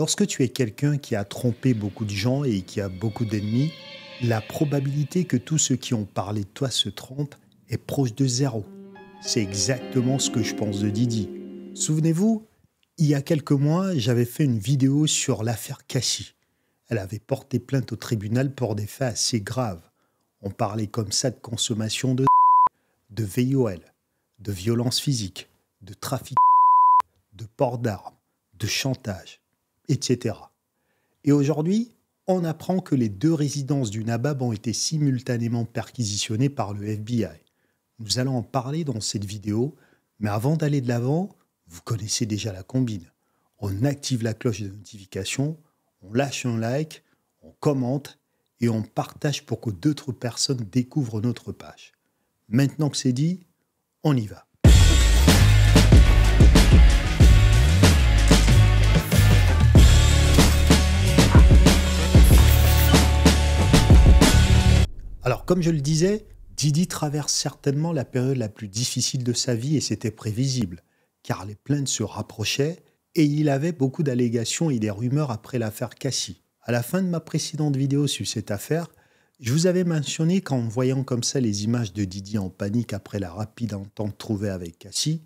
Lorsque tu es quelqu'un qui a trompé beaucoup de gens et qui a beaucoup d'ennemis, la probabilité que tous ceux qui ont parlé de toi se trompent est proche de zéro. C'est exactement ce que je pense de Didi. Souvenez-vous, il y a quelques mois, j'avais fait une vidéo sur l'affaire Cassie. Elle avait porté plainte au tribunal pour des faits assez graves. On parlait comme ça de consommation de VIOL, de violence physique, de trafic, de port d'armes, de chantage, etc. Et aujourd'hui, on apprend que les 2 résidences du Nabab ont été simultanément perquisitionnées par le FBI. Nous allons en parler dans cette vidéo, mais avant d'aller de l'avant, vous connaissez déjà la combine. On active la cloche de notification, on lâche un like, on commente et on partage pour que d'autres personnes découvrent notre page. Maintenant que c'est dit, on y va. Alors, comme je le disais, Didi traverse certainement la période la plus difficile de sa vie et c'était prévisible, car les plaintes se rapprochaient et il avait beaucoup d'allégations et des rumeurs après l'affaire Cassie. À la fin de ma précédente vidéo sur cette affaire, je vous avais mentionné qu'en voyant comme ça les images de Didi en panique après la rapide entente trouvée avec Cassie,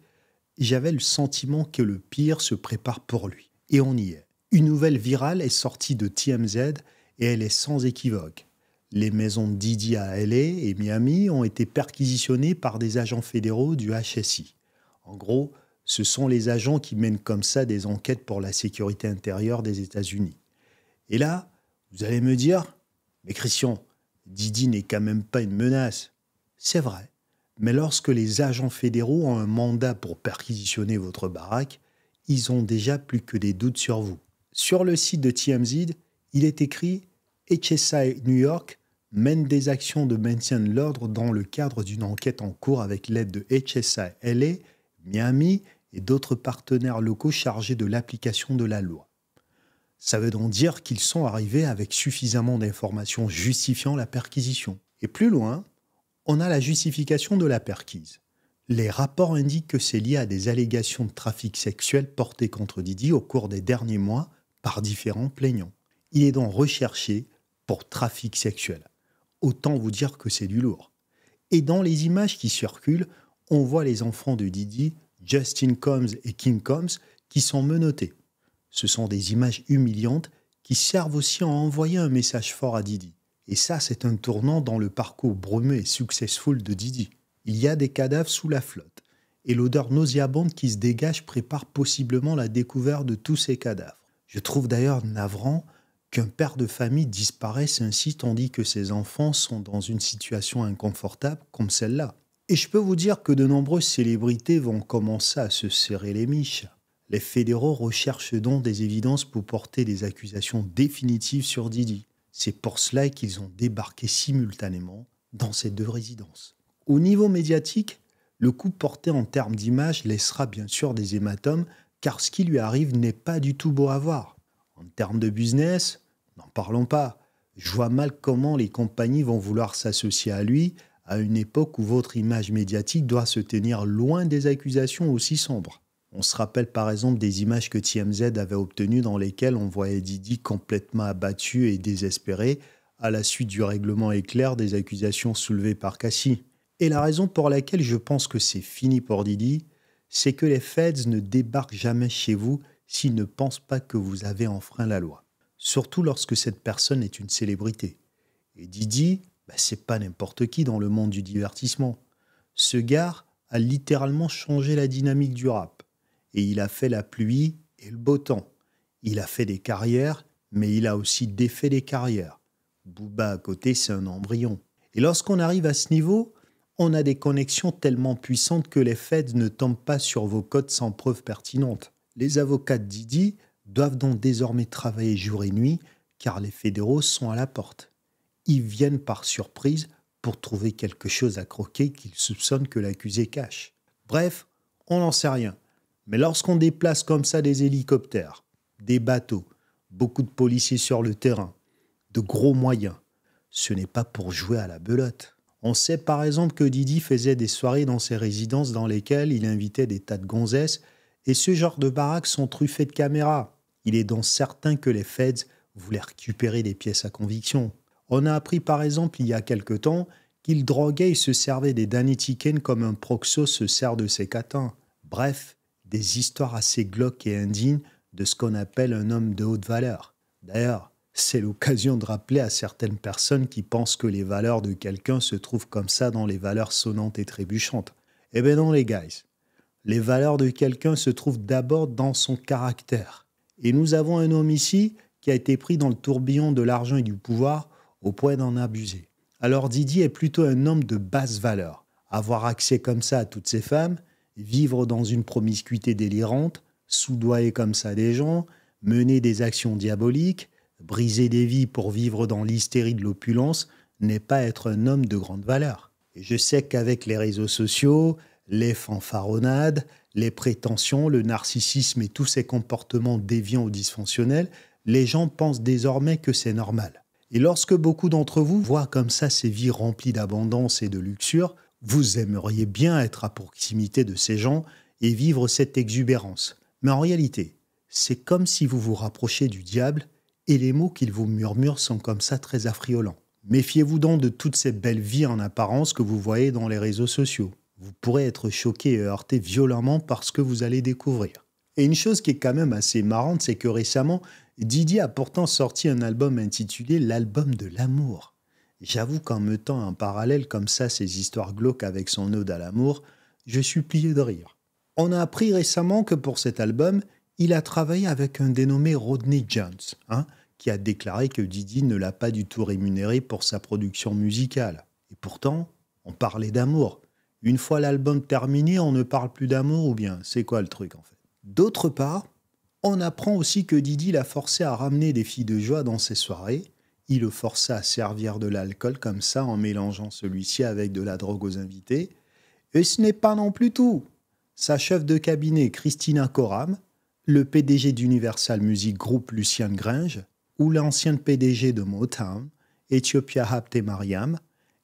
j'avais le sentiment que le pire se prépare pour lui. Et on y est. Une nouvelle virale est sortie de TMZ et elle est sans équivoque. Les maisons de Didi à LA et Miami ont été perquisitionnées par des agents fédéraux du HSI. En gros, ce sont les agents qui mènent comme ça des enquêtes pour la sécurité intérieure des États-Unis. Et là, vous allez me dire, mais Christian, Didi n'est quand même pas une menace. C'est vrai, mais lorsque les agents fédéraux ont un mandat pour perquisitionner votre baraque, ils ont déjà plus que des doutes sur vous. Sur le site de TMZ, il est écrit « HSI New York mène des actions de maintien de l'ordre dans le cadre d'une enquête en cours avec l'aide de HSI LA, Miami et d'autres partenaires locaux chargés de l'application de la loi. » Ça veut donc dire qu'ils sont arrivés avec suffisamment d'informations justifiant la perquisition. Et plus loin, on a la justification de la perquise. Les rapports indiquent que c'est lié à des allégations de trafic sexuel portées contre Didi au cours des derniers mois par différents plaignants. Il est donc recherché pour trafic sexuel. Autant vous dire que c'est du lourd. Et dans les images qui circulent, on voit les enfants de Didi, Justin Combs et King Combs, qui sont menottés. Ce sont des images humiliantes qui servent aussi à envoyer un message fort à Didi. Et ça, c'est un tournant dans le parcours brumeux et successful de Didi. Il y a des cadavres sous la flotte. Et l'odeur nauséabonde qui se dégage prépare possiblement la découverte de tous ces cadavres. Je trouve d'ailleurs navrant qu'un père de famille disparaisse ainsi tandis que ses enfants sont dans une situation inconfortable comme celle-là. Et je peux vous dire que de nombreuses célébrités vont commencer à se serrer les miches. Les fédéraux recherchent donc des évidences pour porter des accusations définitives sur Didi. C'est pour cela qu'ils ont débarqué simultanément dans ces 2 résidences. Au niveau médiatique, le coup porté en termes d'image laissera bien sûr des hématomes car ce qui lui arrive n'est pas du tout beau à voir. En termes de business, n'en parlons pas. Je vois mal comment les compagnies vont vouloir s'associer à lui à une époque où votre image médiatique doit se tenir loin des accusations aussi sombres. On se rappelle par exemple des images que TMZ avait obtenues dans lesquelles on voyait Didi complètement abattu et désespéré à la suite du règlement éclair des accusations soulevées par Cassie. Et la raison pour laquelle je pense que c'est fini pour Didi, c'est que les feds ne débarquent jamais chez vous s'ils ne pensent pas que vous avez enfreint la loi. Surtout lorsque cette personne est une célébrité. Et Didi, c'est pas n'importe qui dans le monde du divertissement. Ce gars a littéralement changé la dynamique du rap. Et il a fait la pluie et le beau temps. Il a fait des carrières, mais il a aussi défait des carrières. Booba à côté, c'est un embryon. Et lorsqu'on arrive à ce niveau, on a des connexions tellement puissantes que les feds ne tombent pas sur vos codes sans preuve pertinente. Les avocats de Didi doivent donc désormais travailler jour et nuit car les fédéraux sont à la porte. Ils viennent par surprise pour trouver quelque chose à croquer qu'ils soupçonnent que l'accusé cache. Bref, on n'en sait rien. Mais lorsqu'on déplace comme ça des hélicoptères, des bateaux, beaucoup de policiers sur le terrain, de gros moyens, ce n'est pas pour jouer à la belote. On sait par exemple que Didi faisait des soirées dans ses résidences dans lesquelles il invitait des tas de gonzesses et ce genre de baraques sont truffées de caméras. il est donc certain que les Feds voulaient récupérer des pièces à conviction. On a appris par exemple il y a quelque temps qu'il droguait et se servait des Danny Chicken comme un proxo se sert de ses catins. Bref, des histoires assez glauques et indignes de ce qu'on appelle un homme de haute valeur. D'ailleurs, c'est l'occasion de rappeler à certaines personnes qui pensent que les valeurs de quelqu'un se trouvent comme ça dans les valeurs sonnantes et trébuchantes. Eh bien non les guys, les valeurs de quelqu'un se trouvent d'abord dans son caractère. Et nous avons un homme ici qui a été pris dans le tourbillon de l'argent et du pouvoir au point d'en abuser. Alors Didi est plutôt un homme de basse valeur. Avoir accès comme ça à toutes ces femmes, vivre dans une promiscuité délirante, soudoyer comme ça des gens, mener des actions diaboliques, briser des vies pour vivre dans l'hystérie de l'opulence n'est pas être un homme de grande valeur. Et je sais qu'avec les réseaux sociaux, les fanfaronnades, les prétentions, le narcissisme et tous ces comportements déviants ou dysfonctionnels, les gens pensent désormais que c'est normal. Et lorsque beaucoup d'entre vous voient comme ça ces vies remplies d'abondance et de luxure, vous aimeriez bien être à proximité de ces gens et vivre cette exubérance. Mais en réalité, c'est comme si vous vous rapprochiez du diable et les mots qu'il vous murmure sont comme ça très affriolants. Méfiez-vous donc de toutes ces belles vies en apparence que vous voyez dans les réseaux sociaux. Vous pourrez être choqué et heurté violemment par ce que vous allez découvrir. Et une chose qui est quand même assez marrante, c'est que récemment, Didi a pourtant sorti un album intitulé « L'album de l'amour ». J'avoue qu'en mettant en parallèle comme ça ces histoires glauques avec son ode à l'amour, je suis plié de rire. On a appris récemment que pour cet album, il a travaillé avec un dénommé Rodney Jones, qui a déclaré que Didi ne l'a pas du tout rémunéré pour sa production musicale. Et pourtant, on parlait d'amour. Une fois l'album terminé, on ne parle plus d'amour ou bien c'est quoi le truc en fait? D'autre part, on apprend aussi que Didi l'a forcé à ramener des filles de joie dans ses soirées. Il le forçait à servir de l'alcool comme ça en mélangeant celui-ci avec de la drogue aux invités. Et ce n'est pas non plus tout. Sa chef de cabinet Christina Koram, le PDG d'Universal Music Group Lucian Grange, ou l'ancienne PDG de Motown, Ethiopia Habte Mariam,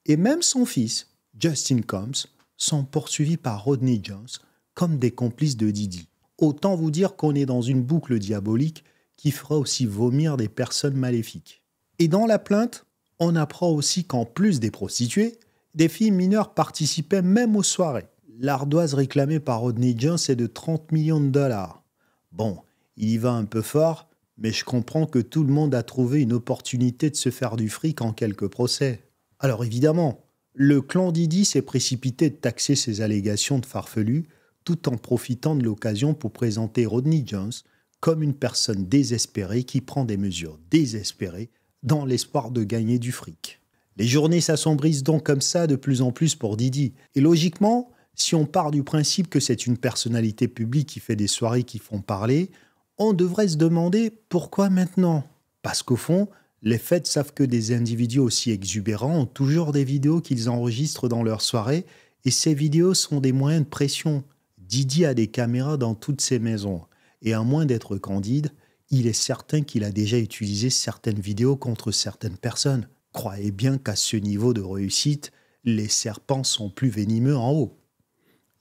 et même son fils, Justin Combs, sont poursuivis par Rodney Jones comme des complices de Didi. Autant vous dire qu'on est dans une boucle diabolique qui fera aussi vomir des personnes maléfiques. Et dans la plainte, on apprend aussi qu'en plus des prostituées, des filles mineures participaient même aux soirées. L'ardoise réclamée par Rodney Jones est de 30 millions de dollars. Bon, il y va un peu fort, mais je comprends que tout le monde a trouvé une opportunité de se faire du fric en quelques procès. Alors évidemment, le clan Didi s'est précipité de taxer ces allégations de farfelus, tout en profitant de l'occasion pour présenter Rodney Jones comme une personne désespérée qui prend des mesures désespérées dans l'espoir de gagner du fric. Les journées s'assombrissent donc comme ça de plus en plus pour Didi. Et logiquement, si on part du principe que c'est une personnalité publique qui fait des soirées qui font parler, on devrait se demander pourquoi maintenant? Parce qu'au fond, les Feds savent que des individus aussi exubérants ont toujours des vidéos qu'ils enregistrent dans leurs soirées et ces vidéos sont des moyens de pression. Didi a des caméras dans toutes ses maisons et à moins d'être candide, il est certain qu'il a déjà utilisé certaines vidéos contre certaines personnes. Croyez bien qu'à ce niveau de réussite, les serpents sont plus venimeux en haut.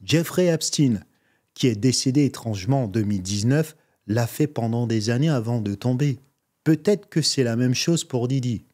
Jeffrey Epstein, qui est décédé étrangement en 2019, l'a fait pendant des années avant de tomber. Peut-être que c'est la même chose pour Didi,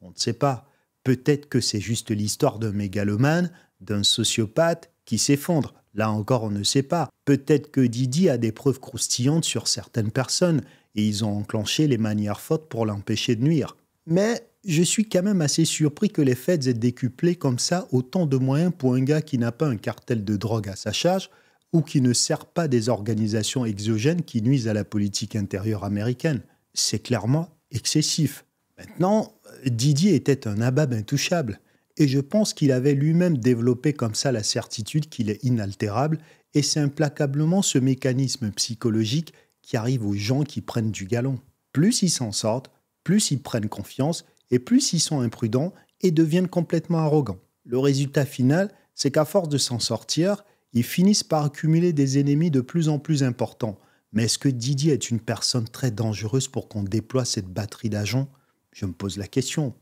on ne sait pas. Peut-être que c'est juste l'histoire d'un mégalomane, d'un sociopathe qui s'effondre. Là encore, on ne sait pas. Peut-être que Didi a des preuves croustillantes sur certaines personnes et ils ont enclenché les manières fortes pour l'empêcher de nuire. Mais je suis quand même assez surpris que les Feds aient décuplé comme ça autant de moyens pour un gars qui n'a pas un cartel de drogue à sa charge ou qui ne sert pas des organisations exogènes qui nuisent à la politique intérieure américaine. C'est clairement excessif. Maintenant, Didi était un nabab intouchable. Et je pense qu'il avait lui-même développé comme ça la certitude qu'il est inaltérable, et c'est implacablement ce mécanisme psychologique qui arrive aux gens qui prennent du galon. Plus ils s'en sortent, plus ils prennent confiance, et plus ils sont imprudents et deviennent complètement arrogants. Le résultat final, c'est qu'à force de s'en sortir, ils finissent par accumuler des ennemis de plus en plus importants. Mais est-ce que Didi est une personne très dangereuse pour qu'on déploie cette batterie d'agents? Je me pose la question.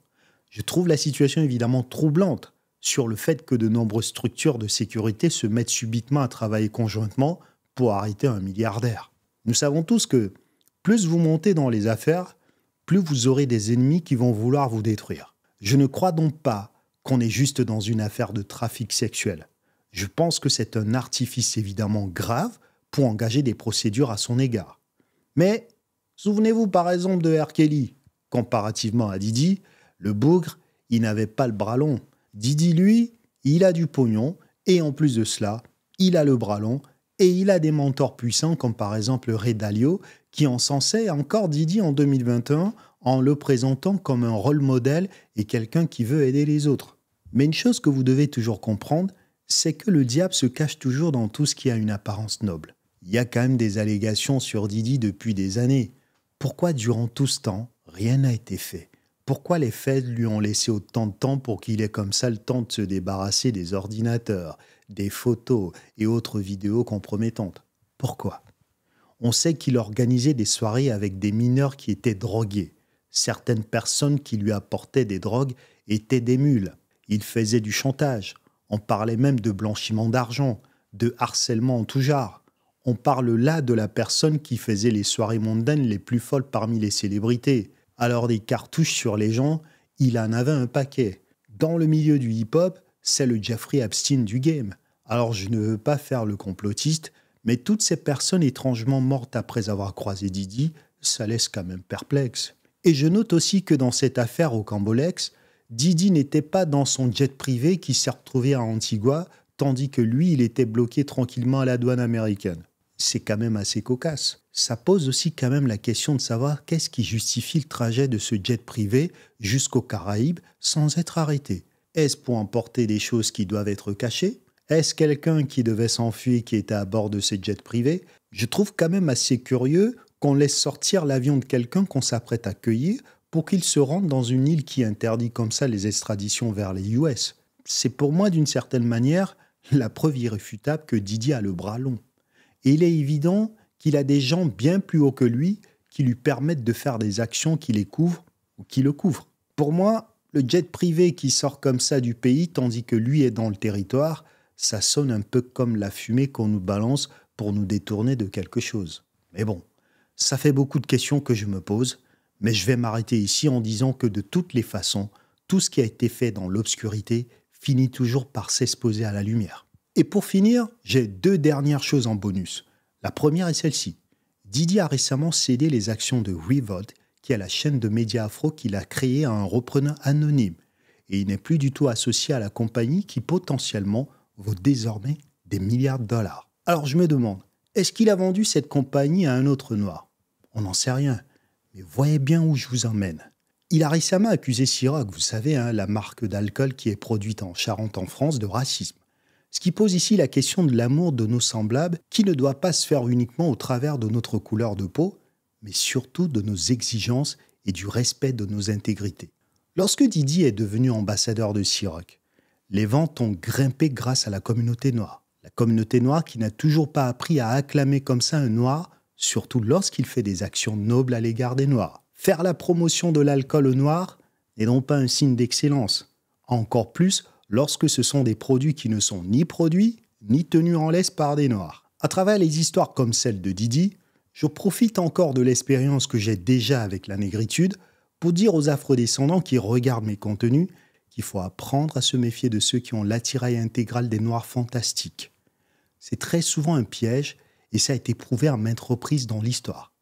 Je trouve la situation évidemment troublante sur le fait que de nombreuses structures de sécurité se mettent subitement à travailler conjointement pour arrêter un milliardaire. Nous savons tous que Plus vous montez dans les affaires, plus vous aurez des ennemis qui vont vouloir vous détruire. Je ne crois donc pas qu'on est juste dans une affaire de trafic sexuel. Je pense que c'est un artifice évidemment grave pour engager des procédures à son égard. Mais souvenez-vous par exemple de R. Kelly. Comparativement à Didi, le bougre, il n'avait pas le bras long. Didi, lui, il a du pognon et en plus de cela, il a le bras long et il a des mentors puissants comme par exemple Ray Dalio qui encensait encore Didi en 2021 en le présentant comme un rôle modèle et quelqu'un qui veut aider les autres. Mais une chose que vous devez toujours comprendre, c'est que le diable se cache toujours dans tout ce qui a une apparence noble. Il y a quand même des allégations sur Didi depuis des années. Pourquoi durant tout ce temps, rien n'a été fait ? Pourquoi les faits lui ont laissé autant de temps pour qu'il ait comme ça le temps de se débarrasser des ordinateurs, des photos et autres vidéos compromettantes ? Pourquoi ? On sait qu'il organisait des soirées avec des mineurs qui étaient drogués. Certaines personnes qui lui apportaient des drogues étaient des mules. Il faisait du chantage. On parlait même de blanchiment d'argent, de harcèlement en tout genre. On parle là de la personne qui faisait les soirées mondaines les plus folles parmi les célébrités. Alors des cartouches sur les gens, il en avait un paquet. Dans le milieu du hip-hop, c'est le Jeffrey Epstein du game. Alors je ne veux pas faire le complotiste, mais toutes ces personnes étrangement mortes après avoir croisé Didi, ça laisse quand même perplexe. Et je note aussi que dans cette affaire au Cambolex, Didi n'était pas dans son jet privé qui s'est retrouvé à Antigua, tandis que lui, il était bloqué tranquillement à la douane américaine. C'est quand même assez cocasse. Ça pose aussi quand même la question de savoir qu'est-ce qui justifie le trajet de ce jet privé jusqu'aux Caraïbes sans être arrêté. Est-ce pour emporter des choses qui doivent être cachées ? Est-ce quelqu'un qui devait s'enfuir qui était à bord de ce jet privé ? Je trouve quand même assez curieux qu'on laisse sortir l'avion de quelqu'un qu'on s'apprête à accueillir pour qu'il se rende dans une île qui interdit comme ça les extraditions vers les US. C'est pour moi d'une certaine manière la preuve irréfutable que Didi a le bras long. Et il est évident qu'il a des gens bien plus hauts que lui qui lui permettent de faire des actions qui les couvrent ou qui le couvrent. Pour moi, le jet privé qui sort comme ça du pays tandis que lui est dans le territoire, ça sonne un peu comme la fumée qu'on nous balance pour nous détourner de quelque chose. Mais bon, ça fait beaucoup de questions que je me pose, mais je vais m'arrêter ici en disant que de toutes les façons, tout ce qui a été fait dans l'obscurité finit toujours par s'exposer à la lumière. Et pour finir, j'ai 2 dernières choses en bonus. La première est celle-ci. Didi a récemment cédé les actions de Revolt, qui est la chaîne de médias afro qu'il a créée à un repreneur anonyme. Et il n'est plus du tout associé à la compagnie qui potentiellement vaut désormais des milliards de dollars. Alors je me demande, est-ce qu'il a vendu cette compagnie à un autre noir ? On n'en sait rien, mais voyez bien où je vous emmène. Il a récemment accusé Ciroc, vous savez, la marque d'alcool qui est produite en Charente en France, de racisme. Ce qui pose ici la question de l'amour de nos semblables qui ne doit pas se faire uniquement au travers de notre couleur de peau, mais surtout de nos exigences et du respect de nos intégrités. Lorsque Didi est devenu ambassadeur de Ciroc, les ventes ont grimpé grâce à la communauté noire. La communauté noire qui n'a toujours pas appris à acclamer comme ça un noir, surtout lorsqu'il fait des actions nobles à l'égard des noirs. Faire la promotion de l'alcool aux noirs n'est donc pas un signe d'excellence. Encore plus lorsque ce sont des produits qui ne sont ni produits, ni tenus en laisse par des noirs. À travers les histoires comme celle de Didi, je profite encore de l'expérience que j'ai déjà avec la négritude pour dire aux afrodescendants qui regardent mes contenus qu'il faut apprendre à se méfier de ceux qui ont l'attirail intégral des noirs fantastiques. C'est très souvent un piège et ça a été prouvé à maintes reprises dans l'histoire.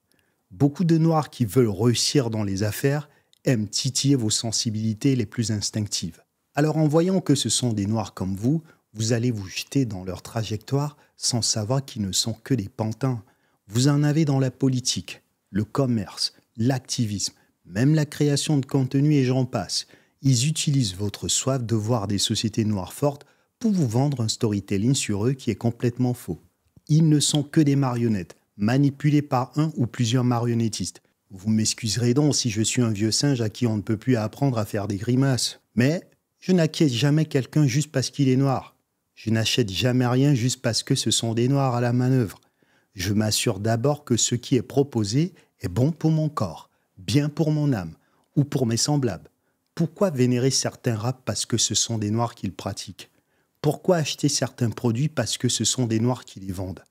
Beaucoup de noirs qui veulent réussir dans les affaires aiment titiller vos sensibilités les plus instinctives. Alors en voyant que ce sont des noirs comme vous, vous allez vous jeter dans leur trajectoire sans savoir qu'ils ne sont que des pantins. Vous en avez dans la politique, le commerce, l'activisme, même la création de contenu et j'en passe. Ils utilisent votre soif de voir des sociétés noires fortes pour vous vendre un storytelling sur eux qui est complètement faux. Ils ne sont que des marionnettes, manipulées par un ou plusieurs marionnettistes. Vous m'excuserez donc si je suis un vieux singe à qui on ne peut plus apprendre à faire des grimaces. Mais je n'acquiesce jamais quelqu'un juste parce qu'il est noir. Je n'achète jamais rien juste parce que ce sont des noirs à la manœuvre. Je m'assure d'abord que ce qui est proposé est bon pour mon corps, bien pour mon âme ou pour mes semblables. Pourquoi vénérer certains raps parce que ce sont des noirs qui le pratiquent ? Pourquoi acheter certains produits parce que ce sont des noirs qui les vendent ?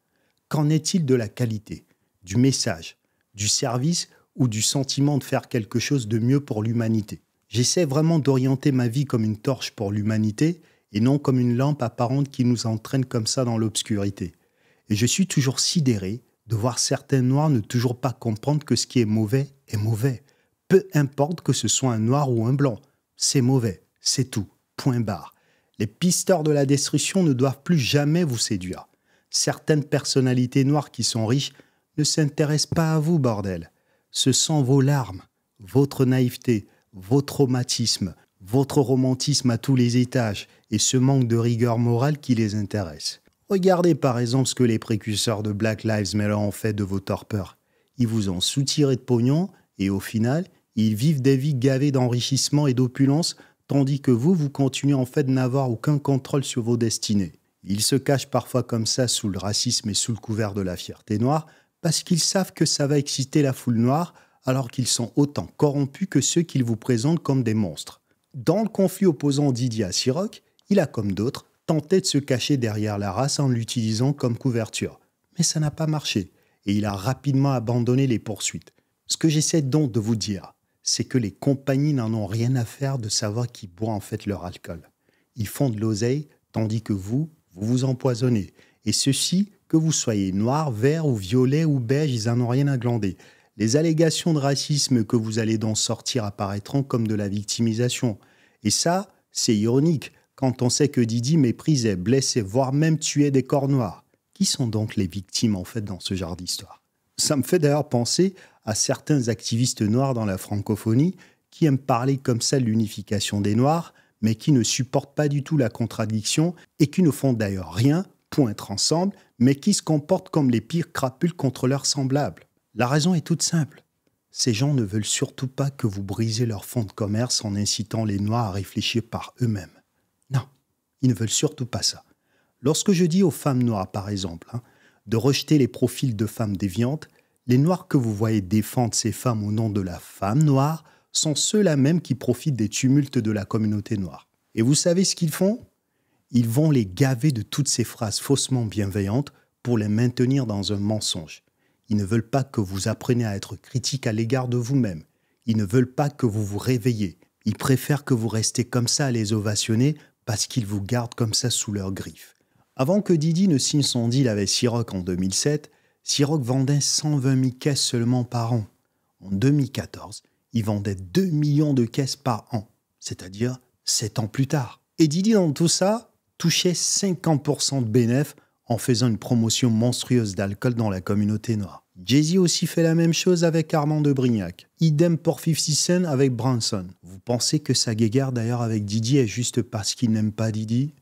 Qu'en est-il de la qualité, du message, du service ou du sentiment de faire quelque chose de mieux pour l'humanité. J'essaie vraiment d'orienter ma vie comme une torche pour l'humanité et non comme une lampe apparente qui nous entraîne comme ça dans l'obscurité. Et je suis toujours sidéré de voir certains noirs ne toujours pas comprendre que ce qui est mauvais est mauvais. Peu importe que ce soit un noir ou un blanc, c'est mauvais, c'est tout, point barre. Les pisteurs de la destruction ne doivent plus jamais vous séduire. Certaines personnalités noires qui sont riches ne s'intéressent pas à vous, bordel. Ce sont vos larmes, votre naïveté, vos traumatismes, votre romantisme à tous les étages et ce manque de rigueur morale qui les intéresse. Regardez par exemple ce que les précurseurs de Black Lives Matter ont fait de vos torpeurs. Ils vous ont soutiré de pognon et au final, ils vivent des vies gavées d'enrichissement et d'opulence, tandis que vous continuez en fait de n'avoir aucun contrôle sur vos destinées. Ils se cachent parfois comme ça sous le racisme et sous le couvert de la fierté noire, parce qu'ils savent que ça va exciter la foule noire, alors qu'ils sont autant corrompus que ceux qu'ils vous présentent comme des monstres. Dans le conflit opposant Diddy à Ciroc, il a comme d'autres tenté de se cacher derrière la race en l'utilisant comme couverture. Mais ça n'a pas marché, et il a rapidement abandonné les poursuites. Ce que j'essaie donc de vous dire, c'est que les compagnies n'en ont rien à faire de savoir qui boit en fait leur alcool. Ils font de l'oseille, tandis que vous vous empoisonnez. Et ceci, que vous soyez noir, vert ou violet ou beige, ils n'en ont rien à glander. Les allégations de racisme que vous allez donc sortir apparaîtront comme de la victimisation. Et ça, c'est ironique, quand on sait que Diddy méprisait, blessait, voire même tuait des corps noirs. Qui sont donc les victimes en fait dans ce genre d'histoire? Ça me fait d'ailleurs penser à certains activistes noirs dans la francophonie qui aiment parler comme ça de l'unification des Noirs, mais qui ne supportent pas du tout la contradiction et qui ne font d'ailleurs rien pour être ensemble, mais qui se comportent comme les pires crapules contre leurs semblables. La raison est toute simple. Ces gens ne veulent surtout pas que vous brisez leur fonds de commerce en incitant les Noirs à réfléchir par eux-mêmes. Non, ils ne veulent surtout pas ça. Lorsque je dis aux femmes noires, par exemple, de rejeter les profils de femmes déviantes, les Noirs que vous voyez défendre ces femmes au nom de la femme noire sont ceux-là même qui profitent des tumultes de la communauté noire. Et vous savez ce qu'ils font? Ils vont les gaver de toutes ces phrases faussement bienveillantes pour les maintenir dans un mensonge. Ils ne veulent pas que vous appreniez à être critique à l'égard de vous-même. Ils ne veulent pas que vous vous réveillez. Ils préfèrent que vous restez comme ça à les ovationner parce qu'ils vous gardent comme ça sous leurs griffes. Avant que Diddy ne signe son deal avec Ciroc en 2007, Ciroc vendait 120 000 caisses seulement par an. En 2014, il vendait 2 millions de caisses par an, c'est-à-dire 7 ans plus tard. Et Diddy, dans tout ça, touchait 50% de bénéfices en faisant une promotion monstrueuse d'alcool dans la communauté noire. Jay-Z aussi fait la même chose avec Armand de Brignac. Idem pour 50 Cent avec Branson. Vous pensez que sa guéguerre d'ailleurs avec Diddy est juste parce qu'il n'aime pas Diddy?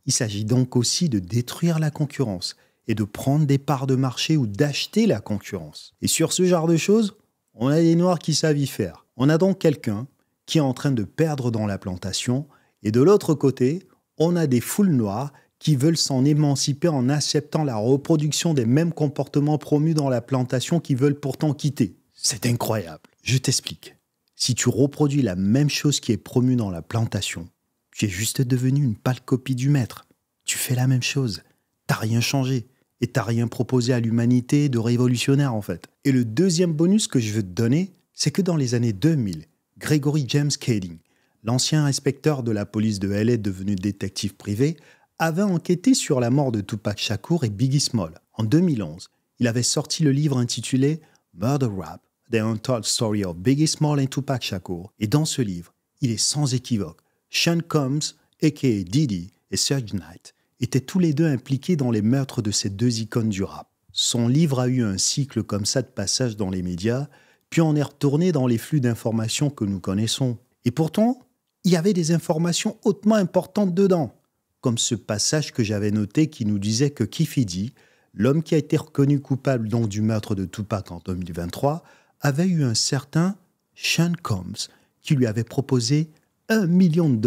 Il s'agit donc aussi de détruire la concurrence et de prendre des parts de marché ou d'acheter la concurrence. Et sur ce genre de choses, on a des Noirs qui savent y faire. On a donc quelqu'un qui est en train de perdre dans la plantation et de l'autre côté, on a des foules noires qui veulent s'en émanciper en acceptant la reproduction des mêmes comportements promus dans la plantation qu'ils veulent pourtant quitter. C'est incroyable. Je t'explique. Si tu reproduis la même chose qui est promue dans la plantation, tu es juste devenu une pâle copie du maître. Tu fais la même chose. T'as rien changé. Et t'as rien proposé à l'humanité de révolutionnaire en fait. Et le deuxième bonus que je veux te donner, c'est que dans les années 2000, Gregory James Kading, l'ancien inspecteur de la police de LA devenu détective privé, avait enquêté sur la mort de Tupac Shakur et Biggie Small. En 2011, il avait sorti le livre intitulé Murder Rap, The Untold Story of Biggie Small and Tupac Shakur. Et dans ce livre, il est sans équivoque. Sean Combs, a.k.a. Diddy, et Suge Knight étaient tous les deux impliqués dans les meurtres de ces deux icônes du rap. Son livre a eu un cycle comme ça de passage dans les médias, puis on est retourné dans les flux d'informations que nous connaissons. Et pourtant, il y avait des informations hautement importantes dedans, comme ce passage que j'avais noté qui nous disait que Keffe D, l'homme qui a été reconnu coupable donc du meurtre de Tupac en 2023, avait eu un certain Sean Combs qui lui avait proposé $1 million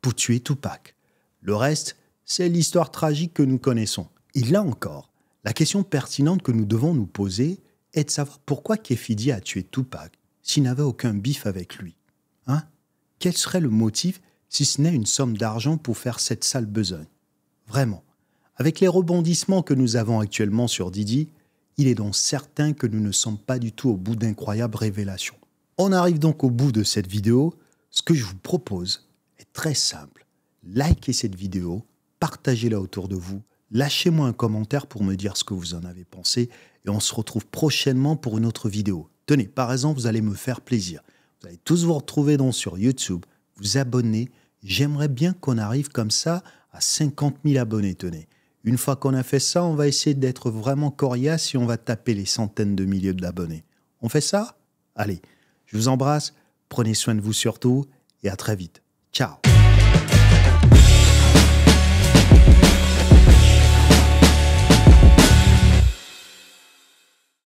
pour tuer Tupac. Le reste, c'est l'histoire tragique que nous connaissons. Et là encore, la question pertinente que nous devons nous poser est de savoir pourquoi Keffe D a tué Tupac s'il n'avait aucun bif avec lui. Quel serait le motif si ce n'est une somme d'argent pour faire cette sale besogne? Vraiment, avec les rebondissements que nous avons actuellement sur Diddy, il est donc certain que nous ne sommes pas du tout au bout d'incroyables révélations. On arrive donc au bout de cette vidéo. Ce que je vous propose est très simple. Likez cette vidéo, partagez-la autour de vous, lâchez-moi un commentaire pour me dire ce que vous en avez pensé et on se retrouve prochainement pour une autre vidéo. Tenez, par exemple, vous allez me faire plaisir. Vous allez tous vous retrouver donc sur YouTube, vous abonner. J'aimerais bien qu'on arrive comme ça à 50 000 abonnés, tenez. Une fois qu'on a fait ça, on va essayer d'être vraiment coriace et on va taper les centaines de milliers d'abonnés. On fait ça? Allez, je vous embrasse, prenez soin de vous surtout et à très vite. Ciao!